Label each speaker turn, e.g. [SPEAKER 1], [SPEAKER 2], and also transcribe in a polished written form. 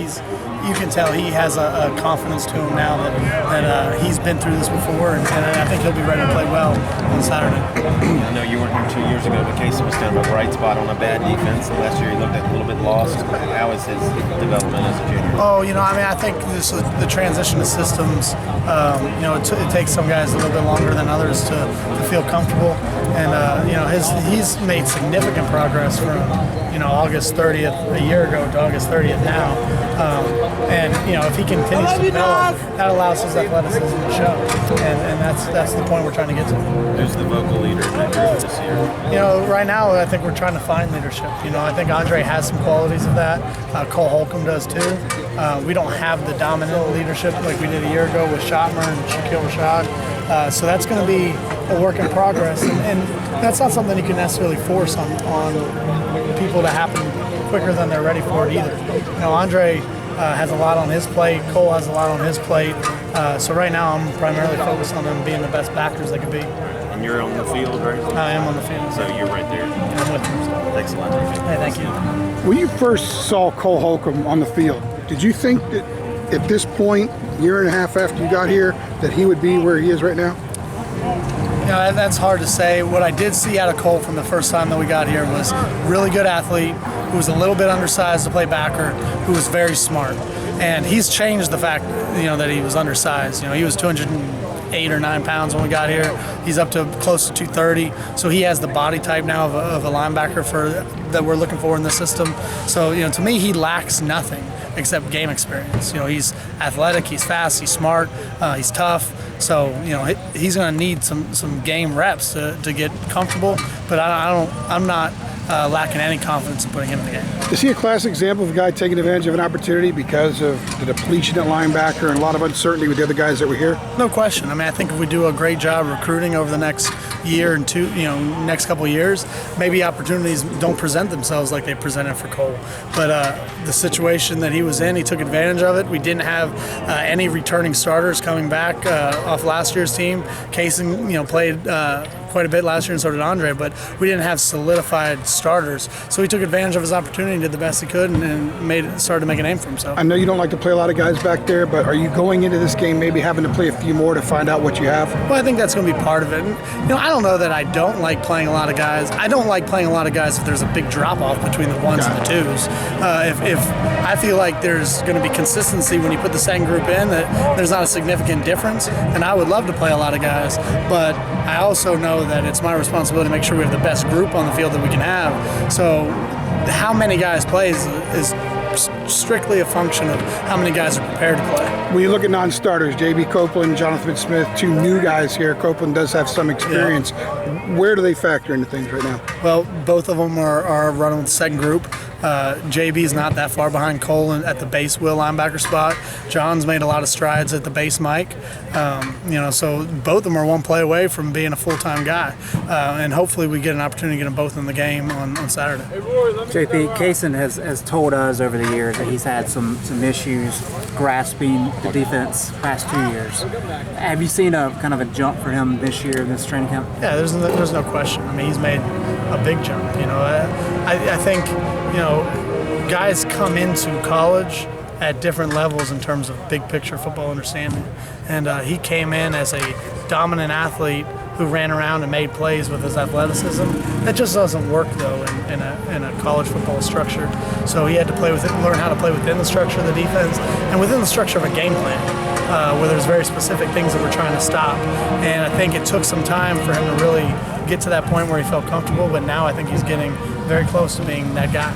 [SPEAKER 1] you can tell he has a confidence to him now that he's been through this before, and I think he'll be ready to play well on Saturday.
[SPEAKER 2] I know you weren't here 2 years ago, but Casey was kind of a bright spot on a bad defense. Last year he looked a little bit lost. How is his development as a junior?
[SPEAKER 1] Oh, I think the transition to systems, it takes some guys a little bit longer than others to feel comfortable. And, he's made significant progress from, August 30th a year ago to August 30th now. If he continues to develop, that allows his athleticism to show. And that's the point we're trying to get to.
[SPEAKER 2] Who's the vocal leader in that group this year?
[SPEAKER 1] Right now I think we're trying to find leadership. I think Andre has some qualities of that. Cole Holcomb does too. We don't have the dominant leadership like we did a year ago with Shotmer and Shaquille Rashad. So that's going to be a work in progress. And that's not something you can necessarily force on people to happen quicker than they're ready for it either. Andre has a lot on his plate. Cole has a lot on his plate. So right now I'm primarily focused on them being the best backers they could be.
[SPEAKER 2] And you're on the field, right?
[SPEAKER 1] I am on the field.
[SPEAKER 2] So you're right there.
[SPEAKER 1] And I'm with them. So.
[SPEAKER 2] Thanks a lot.
[SPEAKER 1] Hey, thank you.
[SPEAKER 3] When you first saw Cole Holcomb on the field, did you think that at this point, year and a half after you got here, that he would be where he is right now?
[SPEAKER 1] That's hard to say. What I did see out of Cole from the first time that we got here was really good athlete, who was a little bit undersized to play backer, who was very smart. And he's changed the fact, that he was undersized. He was 208 or 9 pounds when we got here. He's up to close to 230. So he has the body type now of a linebacker that we're looking for in the system. So, to me, he lacks nothing except game experience. He's athletic, he's fast, he's smart, he's tough. So, he's going to need some game reps to get comfortable. But I'm not lacking any confidence in putting him in the game.
[SPEAKER 3] Is he a classic example of a guy taking advantage of an opportunity because of the depletion at linebacker and a lot of uncertainty with the other guys that were here?
[SPEAKER 1] No question. I think if we do a great job recruiting over the next year and two, next couple of years, maybe opportunities don't present themselves like they presented for Cole. But the situation that he was in, he took advantage of it. We didn't have any returning starters coming back off last year's team. Kaysen, played quite a bit last year, and so did Andre, but we didn't have solidified starters. So he took advantage of his opportunity, did the best he could, and started to make a name for himself.
[SPEAKER 3] I know you don't like to play a lot of guys back there, but are you going into this game maybe having to play a few more to find out what you have?
[SPEAKER 1] Well, I think that's going to be part of it. And, I don't know that I don't like playing a lot of guys. I don't like playing a lot of guys if there's a big drop-off between the ones and the twos. If I feel like there's going to be consistency when you put the second group in, that there's not a significant difference, and I would love to play a lot of guys, but I also know that it's my responsibility to make sure we have the best group on the field that we can have. So how many guys play is strictly a function of how many guys are prepared to play.
[SPEAKER 3] When you look at non-starters, J.B. Copeland, Jonathan Smith, two new guys here. Copeland does have some experience. Yeah. Where do they factor into things right now?
[SPEAKER 1] Well, both of them are running with the second group. JB is not that far behind Cole at the base will linebacker spot. John's made a lot of strides at the base Mike. So both of them are one play away from being a full-time guy. And hopefully we get an opportunity to get them both in the game on Saturday.
[SPEAKER 4] JP, Kaysen has told us over the years that he's had some issues grasping the defense past 2 years. Have you seen a kind of a jump for him this year in this training camp?
[SPEAKER 1] Yeah, there's no question. He's made a big jump. I think guys come into college at different levels in terms of big picture football understanding. And he came in as a dominant athlete who ran around and made plays with his athleticism. That just doesn't work though in a college football structure. So he had to learn how to play within the structure of the defense and within the structure of a game plan, where there's very specific things that we're trying to stop. And I think it took some time for him to really get to that point where he felt comfortable, but now I think he's getting very close to being that guy.